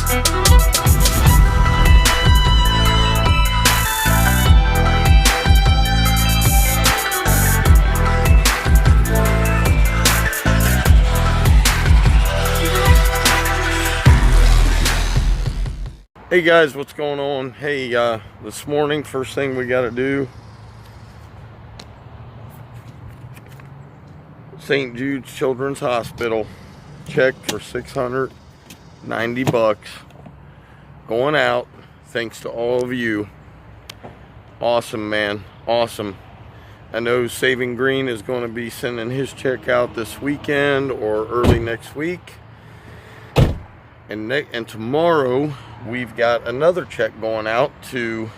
Hey guys, what's going on? Hey, this morning, first thing we got to do, St. Jude's Children's Hospital, check for $690. Going out, thanks to all of you. Awesome, man, awesome. I know Saving Green is going to be sending his check out this weekend or early next week. And tomorrow, we've got another check going out to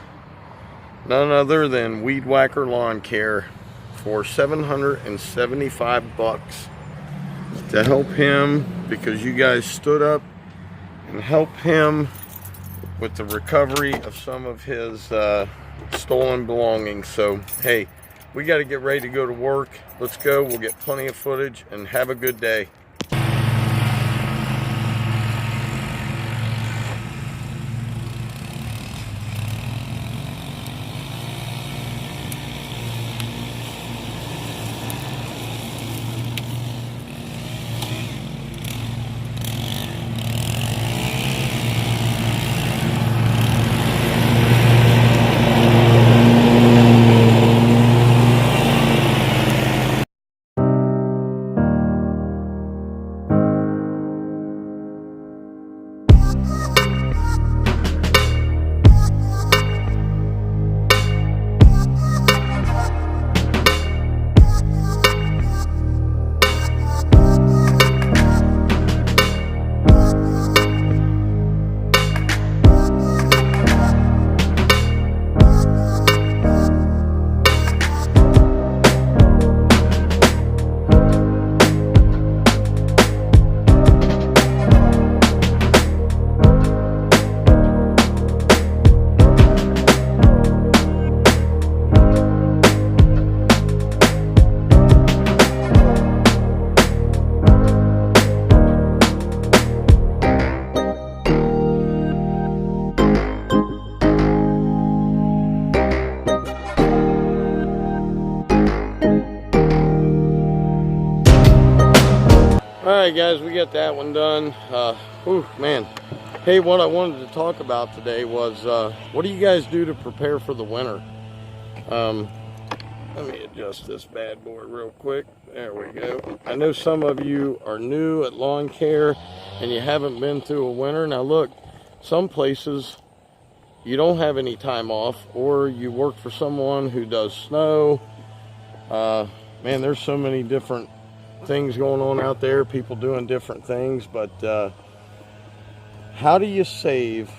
none other than Weed Whacker Lawn Care for $775 to help him, because you guys stood up and helped him with the recovery of some of his stolen belongings. So, hey, we got to get ready to go to work. Let's go. We'll get plenty of footage, and have a good day. Alright guys, we got that one done. Man. Hey, what I wanted to talk about today was, what do you guys do to prepare for the winter? Let me adjust this bad boy real quick. There we go. I know some of you are new at lawn care and you haven't been through a winter. Now look, some places you don't have any time off, or you work for someone who does snow. Man, there's so many different things going on out there, people doing different things, but how do you save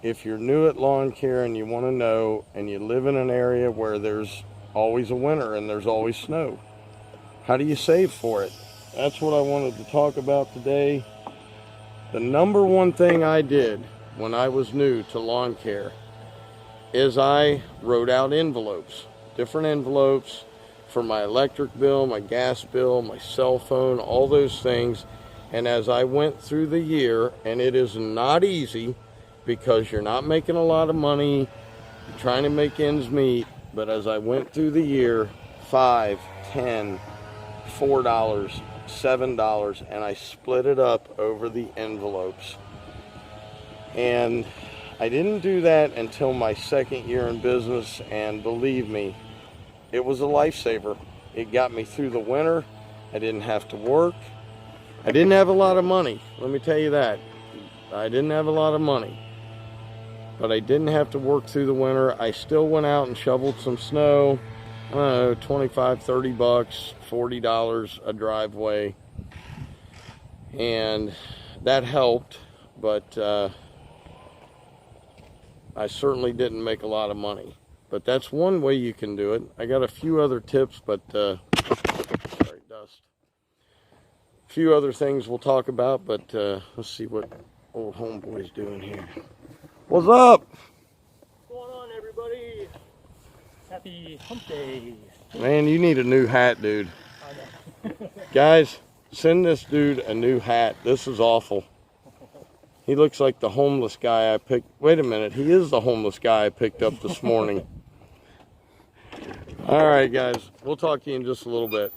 if you're new at lawn care and you want to know, and you live in an area where there's always a winter and there's always snow? How do you save for it? That's what I wanted to talk about today. The number one thing I did when I was new to lawn care is I wrote out envelopes, different envelopes, for my electric bill, my gas bill, my cell phone, all those things. And as I went through the year, and it is not easy because you're not making a lot of money, you're trying to make ends meet, but as I went through the year, $5, $10, $4, $7, and I split it up over the envelopes. And I didn't do that until my second year in business, and believe me, it was a lifesaver. It got me through the winter. I didn't have to work. I didn't have a lot of money. Let me tell you that. I didn't have a lot of money. But I didn't have to work through the winter. I still went out and shoveled some snow. I don't know, 25, 30 bucks, $40 a driveway. And that helped, but I certainly didn't make a lot of money. But that's one way you can do it. I got a few other tips, but sorry, dust. A few other things we'll talk about, but let's see what old homeboy's doing here. What's up? What's going on, everybody? Happy hump day. Man, you need a new hat, dude. I know. Guys, send this dude a new hat. This is awful. He looks like the homeless guy I picked. Wait a minute, he is the homeless guy I picked up this morning. All right, guys, we'll talk to you in just a little bit.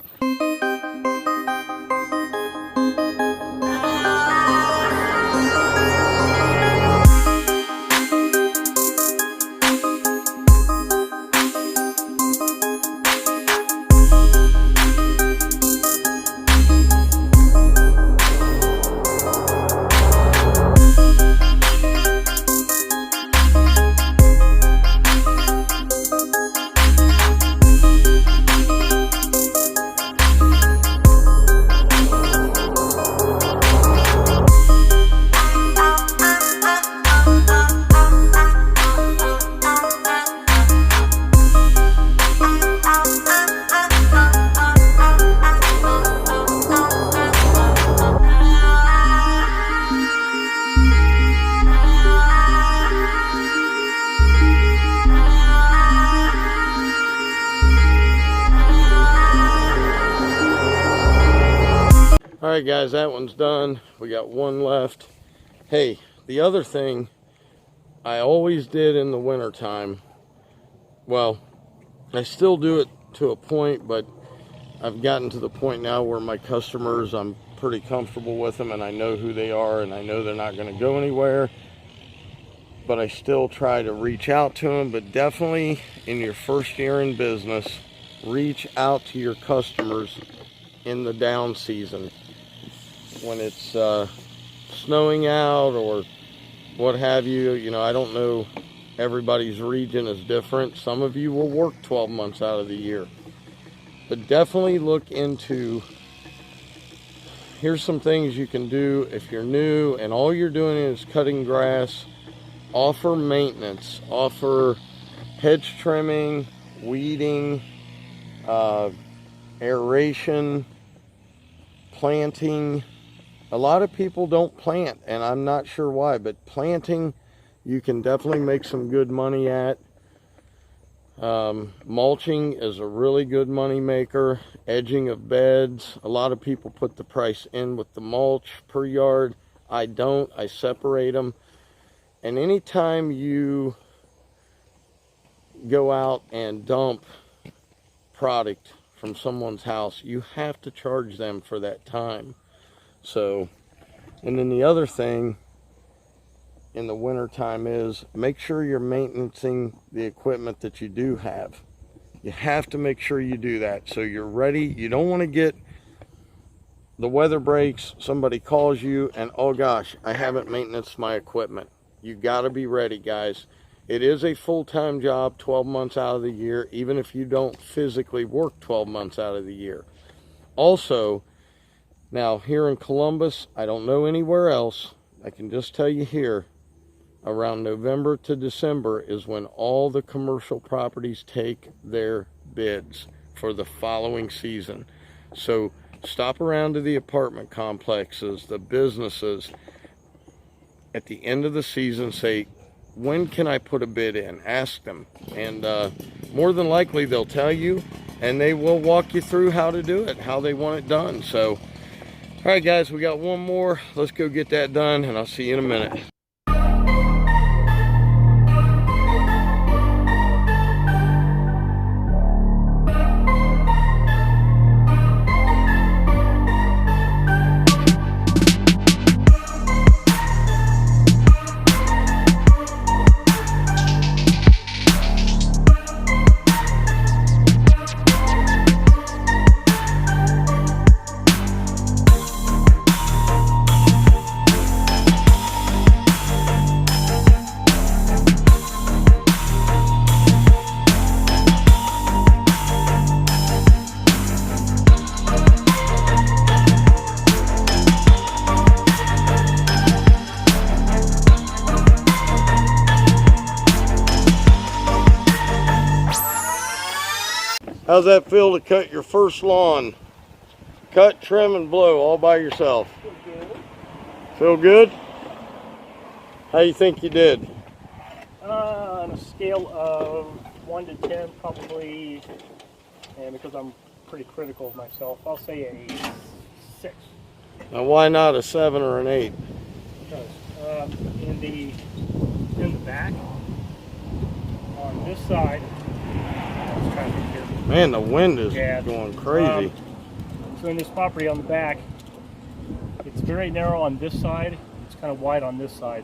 All right, guys, that one's done. We got one left. Hey, the other thing I always did in the wintertime, well, I still do it to a point, but I've gotten to the point now where my customers, I'm pretty comfortable with them, and I know who they are, and I know they're not going to go anywhere, but I still try to reach out to them. But definitely in your first year in business, reach out to your customers in the down season. When it's snowing out or what have you, you know, I don't know, everybody's region is different. Some of you will work 12 months out of the year. But definitely look into, here's some things you can do if you're new and all you're doing is cutting grass. Offer maintenance, offer hedge trimming, weeding, aeration, planting. A lot of people don't plant, and I'm not sure why, but planting you can definitely make some good money at. Mulching is a really good money maker. Edging of beds, a lot of people put the price in with the mulch per yard. I don't. I separate them. And anytime you go out and dump product from someone's house, you have to charge them for that time. So, and then the other thing in the winter time is make sure you're maintaining the equipment that you do have. You have to make sure you do that so you're ready. You don't want to get the weather breaks, somebody calls you, and oh gosh, I haven't maintained my equipment. You got to be ready, guys. It is a full-time job 12 months out of the year, even if you don't physically work 12 months out of the year. Also, now here in Columbus, I don't know anywhere else, I can just tell you here, around November to December is when all the commercial properties take their bids for the following season. So stop around to the apartment complexes, the businesses. At the end of the season, say, when can I put a bid in? Ask them. And more than likely they'll tell you, and they will walk you through how to do it, how they want it done. So, all right, guys, we got one more. Let's go get that done, and I'll see you in a minute. How's that feel to cut your first lawn? Cut, trim, and blow all by yourself. Feel good? How you think you did? On a scale of 1 to 10, probably, and because I'm pretty critical of myself, I'll say a 6. Now why not a 7 or an 8? Because in the back on this side. Let's try to get here. Man, the wind is Yeah, going crazy. So in this property on the back, it's very narrow on this side. It's kind of wide on this side.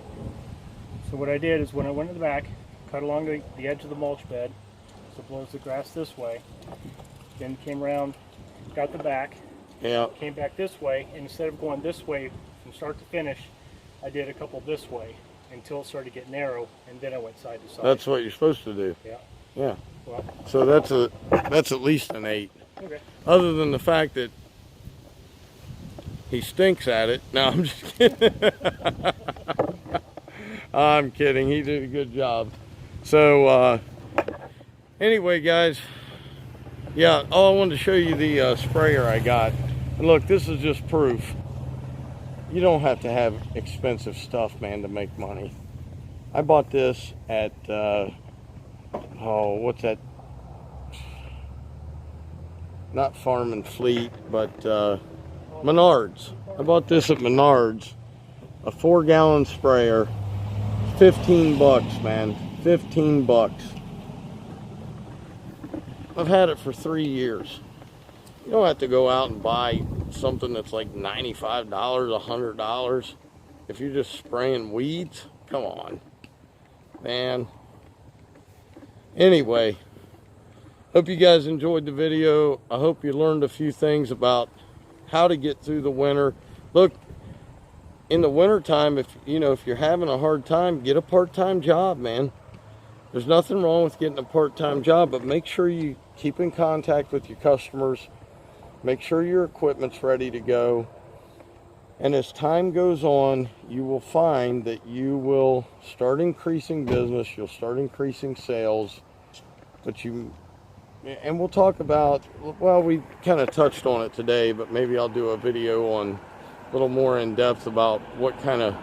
So what I did is when I went to the back, cut along the edge of the mulch bed, so it blows the grass this way. Then came around, got the back, Yeah. came back this way, and instead of going this way from start to finish, I did a couple this way until it started to get narrow, and then I went side to side. That's what you're supposed to do. Yeah. Yeah. Well, So that's at least an 8. okay. Other than the fact that he stinks at it. No, I'm just kidding. I'm kidding. He did a good job. So anyway, guys, yeah, all I wanted to show you the sprayer I got. And look, this is just proof. You don't have to have expensive stuff, man, to make money. I bought this at, oh, what's that? Not Farm and Fleet, but Menards. I bought this at Menards. A 4-gallon sprayer. 15 bucks, man. 15 bucks. I've had it for 3 years. You don't have to go out and buy something that's like $95, $100. If you're just spraying weeds, come on, man. Anyway, hope you guys enjoyed the video. I hope you learned a few things about how to get through the winter. Look, in the winter time, if you're having a hard time, get a part-time job, man. There's nothing wrong with getting a part-time job, but make sure you keep in contact with your customers. Make sure your equipment's ready to go. And as time goes on, you will find that you will start increasing business, you'll start increasing sales, and we'll talk about, well, we kind of touched on it today, but maybe I'll do a video on a little more in depth about what kind of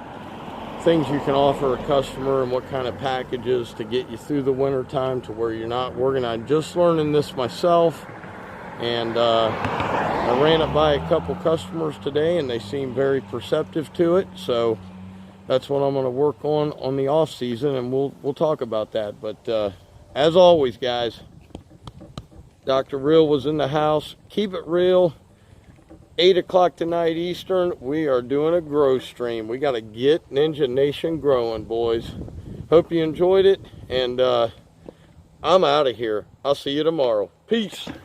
things you can offer a customer and what kind of packages to get you through the winter time to where you're not working. I'm just learning this myself, and I ran it by a couple customers today and they seem very perceptive to it, so that's what I'm going to work on the off season, and we'll talk about that. But as always, guys, Dr. Real was in the house. Keep it real. 8 o'clock tonight Eastern, we are doing a grow stream. We got to get Ninja Nation growing, boys. Hope you enjoyed it, and I'm out of here. I'll see you tomorrow. Peace.